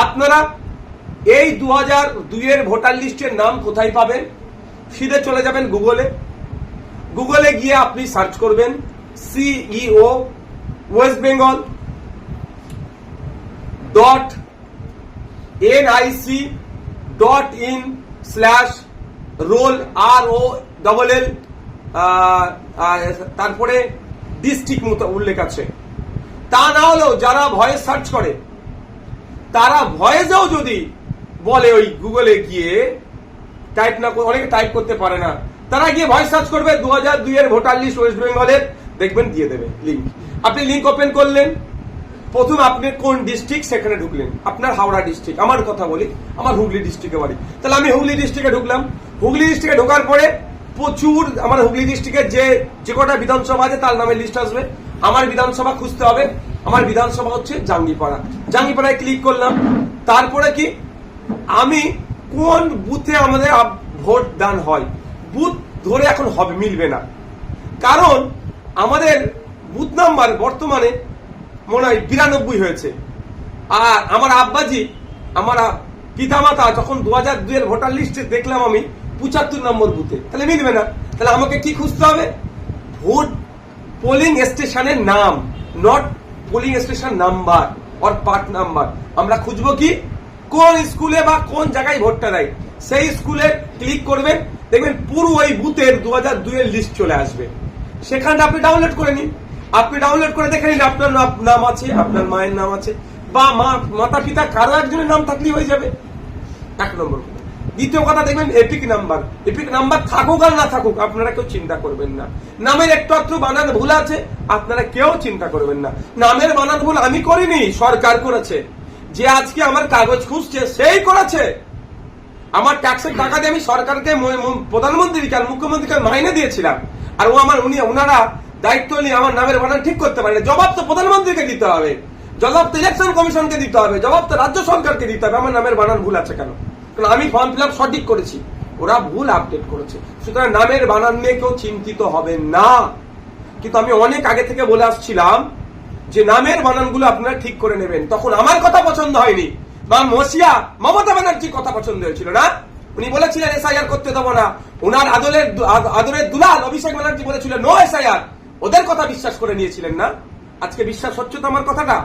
আপনারা এই 2002 ভোটার লিস্টের নাম কোথায় পাবেন? সিধে চলে যাবেন গুগলে গিয়ে আপনি সার্চ করবেন CEO West Bengal .nic.in/roll ROLL তারপরে ডিস্ট্রিক্ট মতো উল্লেখ আছে। তা না হলেও যারা ভয়েস সার্চ করে তারা ভয়েসেও যদি বলে ওই গুগলে গিয়ে টাইপ না করে, অনেকে টাইপ করতে পারে না, তারা গিয়ে ভয়েস সার্চ করবে 2002 ভোটার লিস্ট ওয়েস্ট বেঙ্গলের, দেখবেন দিয়ে দেবে লিঙ্ক। আপনি লিঙ্ক ওপেন করলেন, প্রথম আপনি কোন ডিস্ট্রিক্ট সেখানে ঢুকলেন। আপনার হাওড়া ডিস্ট্রিক্ট, আমার কথা বলি, আমার হুগলি ডিস্ট্রিক্টে বাড়ি, তাহলে আমি হুগলি ডিস্ট্রিক্টে ঢুকলাম। হুগলি ডিস্ট্রিক্টে ঢোকার পরে প্রচুর আমার হুগলি ডিস্ট্রিক্টের যে কটা বিধানসভা আছে তার নামে লিস্ট আসবে। আমার বিধানসভা খুঁজতে হবে, আমার বিধানসভা হচ্ছে জাঙ্গিপাড়ায় ক্লিক করলাম। তারপরে কি আমি কোন বুথে আমাদের ভোট দান হয়, বুথ ধরে এখন হবে মিলবে না, কারণ আমাদের বুথ নাম্বার বর্তমানে মনে হয় 92 হয়েছে। আর আমার আব্বাজি, আমার পিতামাতা যখন 2002 ভোটার লিস্টে দেখলাম আমি 75 নম্বর বুথে, তাহলে মিলবে না। তাহলে আমাকে কি খুঁজতে হবে? ভোট পোলিং স্টেশনের নাম, not polling station number or part number. আমরা খুঁজবো কি কোন স্কুলে বা কোন জায়গায় ভোটটা দেয়, সেই স্কুলে ক্লিক করবেন, দেখবেন পুরো ওই বুথের 2002 লিস্ট চলে আসবে। সেখানটা আপনি ডাউনলোড করে নিন। আপনি ডাউনলোড করে দেখে নিন আপনার নাম আছে, আপনার মায়ের নাম আছে, বা মাতা পিতা কারো একজনের নাম থাকলেই হয়ে যাবে। এক নম্বর। দ্বিতীয় কথা, দেখবেন এপিক নাম্বার থাকুক আর না থাকুক আপনারা কেউ চিন্তা করবেন না। নামের একটু বানান ভুল আছে, আপনারা কেউ চিন্তা করবেন না। নামের বানান ভুল আমি করিনি, সরকার করেছে। যে আজকে আমার কাগজ খুঁজছে সেই করেছে। আমার ট্যাক্সের টাকা দিয়ে আমি সরকারকে, প্রধানমন্ত্রীকে আর মুখ্যমন্ত্রীকে মাইনে দিয়েছিলাম, আর ওনারা দায়িত্ব নিয়ে আমার নামের বানান ঠিক করতে পারে না। জবাব তো প্রধানমন্ত্রীকে দিতে হবে, জবাব তো ইলেকশন কমিশনকে দিতে হবে, জবাব তো রাজ্য সরকারকে দিতে হবে আমার নামের বানান ভুল আছে কেন। কারণ আমি ফর্ম ফিল আপ সঠিক করেছি, ওরা ভুল আপডেট করেছে। সুতরাং নামের বানান নিয়ে কেউ চিন্তিত হবেন না। কিন্তু আমি অনেক আগে থেকে বলে আসছিলাম যে নামের বানানগুলো আপনারা ঠিক করে নেবেন। তখন আমার কথা পছন্দ হয়নি, মমতা ব্যানার্জির কথা পছন্দ হয়েছিল না। উনি বলেছিলেন এসআইআর করতে দেবো না। ওনার আদরের দুলাল অভিষেক ব্যানার্জি বলেছিল নো এসআইআর। ওদের কথা বিশ্বাস করে নিয়েছিলেন না। আজকে বিশ্বাস হচ্ছে তো আমার কথাটা?